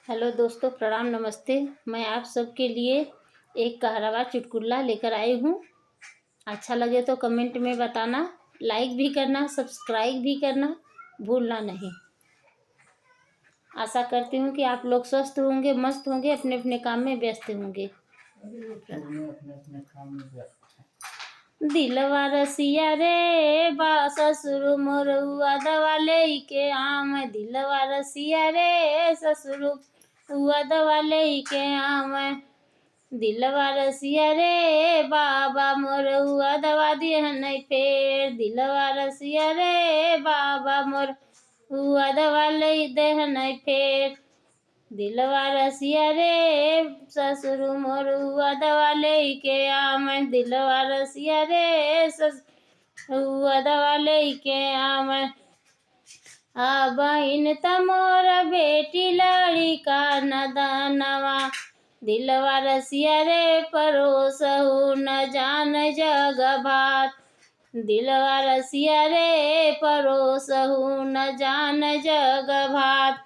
Hello दोस्तों, प्रणाम, नमस्ते। मैं आप सबके लिए एक कहरवा चुटकुला लेकर आई हूँ। अच्छा लगे तो कमेंट में बताना, लाइक भी करना, सब्सक्राइब भी करना भूलना नहीं। आशा करती हूँ कि आप लोग स्वस्थ होंगे, मस्त होंगे, अपने अपने काम में व्यस्त होंगे। दिलवा रसिया रे बा ससुर मोरुआ दवा लेके आम। दिलवा रसिया रे ससुर हुआ दवा लेके आम। दिलवा रसिया रे बाबा मोर हुआ दवा दिए नहीं फेर। दिलवा रसिया रे बाबा मोर हुआ दवा ले दे नहीं फेर। दिलवा रसिया रे ससुर मोर हुआ दवा लेके आम। दिलवा रसिया रे हुआ दवा लेके आम। बहिन तमोर बेटी लड़िका नदनवा। दिलवा रसिया रे परोसहु न जान जग भात। दिलवा रसिया रे परोसहु न जान जग भात।